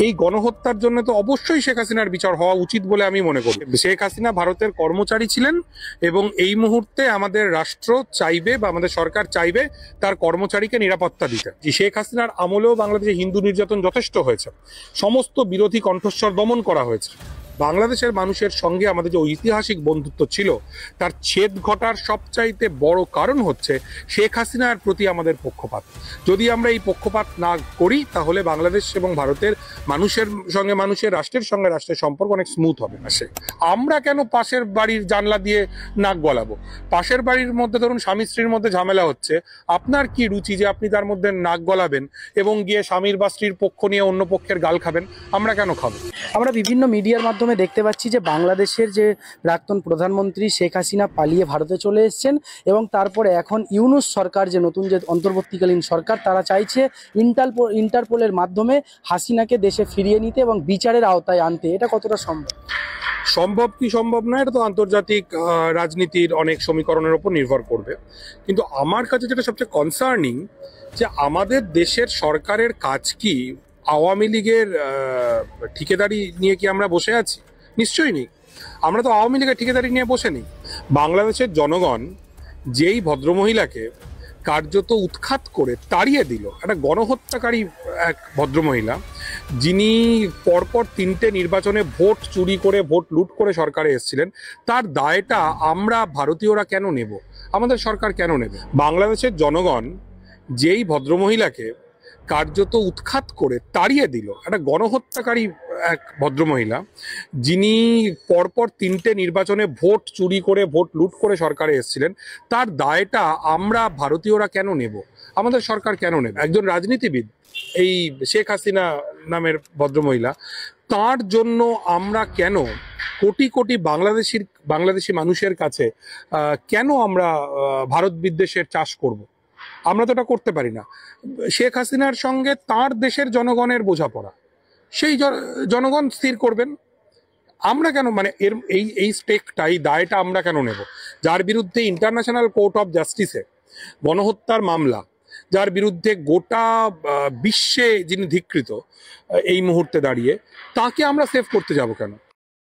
এই গণহত্যার জন্য তো অবশ্যই শেখ হাসিনার বিচার হওয়া উচিত বলে আমি মনে করি। শেখ হাসিনা ভারতের কর্মচারী ছিলেন এবং এই মুহূর্তে আমাদের রাষ্ট্র চাইবে বা আমাদের সরকার চাইবে তার কর্মচারীকে নিরাপত্তা দিতে। শেখ হাসিনার আমলেও বাংলাদেশে হিন্দু নির্যাতন যথেষ্ট হয়েছে, সমস্ত বিরোধী কণ্ঠস্বর দমন করা হয়েছে। বাংলাদেশের মানুষের সঙ্গে আমাদের যে ঐতিহাসিক বন্ধুত্ব ছিল তার ছেদ ঘটার সবচাইতে বড় কারণ হচ্ছে শেখ হাসিনার প্রতি আমাদের পক্ষপাত। যদি আমরা এই পক্ষপাত না করি তাহলে বাংলাদেশ এবং ভারতের মানুষের সঙ্গে রাষ্ট্রের সঙ্গে রাষ্ট্রের সম্পর্ক অনেক স্মুথ হবে। আমরা কেন পাশের বাড়ির জানলা দিয়ে নাক গলাবো? পাশের বাড়ির মধ্যে ধরুন স্বামী স্ত্রীর মধ্যে ঝামেলা হচ্ছে, আপনার কি রুচি যে আপনি তার মধ্যে নাক গলাবেন এবং গিয়ে স্বামীর বা স্ত্রীর পক্ষ নিয়ে অন্য পক্ষের গাল খাবেন? আমরা কেন খাবো? আমরা বিভিন্ন মিডিয়ার মাধ্যমে দেখতে পাচ্ছি যে বাংলাদেশের যে প্রাক্তন প্রধানমন্ত্রী শেখ হাসিনা পালিয়ে ভারতে চলে এসেছেন এবং তারপরে এখন ইউনূস সরকার, যে নতুন যে অন্তর্বর্তীকালীন সরকার, তারা চাইছে ইন্টারপোলের মাধ্যমে হাসিনাকে দেশে ফিরিয়ে নিতে এবং বিচারের আওতায় আনতে। এটা কতটা সম্ভব? সম্ভব কি সম্ভব না, এটা তো আন্তর্জাতিক রাজনীতির অনেক সমীকরণের উপর নির্ভর করবে। কিন্তু আমার কাছে যেটা সবচেয়ে কনসার্নিং, যে আমাদের দেশের সরকারের কাজ কি আওয়ামী লীগের ঠিকাদারি নিয়ে কি আমরা বসে আছি? নিশ্চয়ই নেই। আমরা তো আওয়ামী লীগের ঠিকাদারি নিয়ে বসে নেই। বাংলাদেশের জনগণ যেই ভদ্রমহিলাকে কার্যত উৎখাত করে তাড়িয়ে দিল, একটা গণহত্যাকারী এক ভদ্রমহিলা, যিনি পরপর 3টে নির্বাচনে ভোট চুরি করে, ভোট লুট করে সরকারে এসেছিলেন, তার দায়টা আমরা ভারতীয়রা কেন নেব? আমাদের সরকার কেন নেবে? বাংলাদেশের জনগণ যেই ভদ্রমহিলাকে কার্যত উৎখাত করে তাড়িয়ে দিল, একটা গণহত্যাকারী এক ভদ্রমহিলা, যিনি পরপর 3টে নির্বাচনে ভোট চুরি করে, ভোট লুট করে সরকারে এসেছিলেন, তার দায়টা আমরা ভারতীয়রা কেন নেব? আমাদের সরকার কেন নেবে? একজন রাজনীতিবিদ, এই শেখ হাসিনা নামের ভদ্রমহিলা, তার জন্য আমরা কেন কোটি কোটি বাংলাদেশি মানুষের কাছে কেন আমরা ভারত বিদ্বেষের চাষ করব? আমরা তো এটা করতে পারি না। শেখ হাসিনার সঙ্গে তার দেশের জনগণের বোঝাপড়া, সেই জনগণ স্থির করবেন। আমরা কেন, মানে এই স্টেকটা, এই দায়টা আমরা কেন নেব? যার বিরুদ্ধে ইন্টারন্যাশনাল কোর্ট অফ জাস্টিসে গণহত্যার মামলা, যার বিরুদ্ধে গোটা বিশ্বে যিনি ধিকৃত এই মুহূর্তে দাঁড়িয়ে, তাকে আমরা সেভ করতে যাব কেন?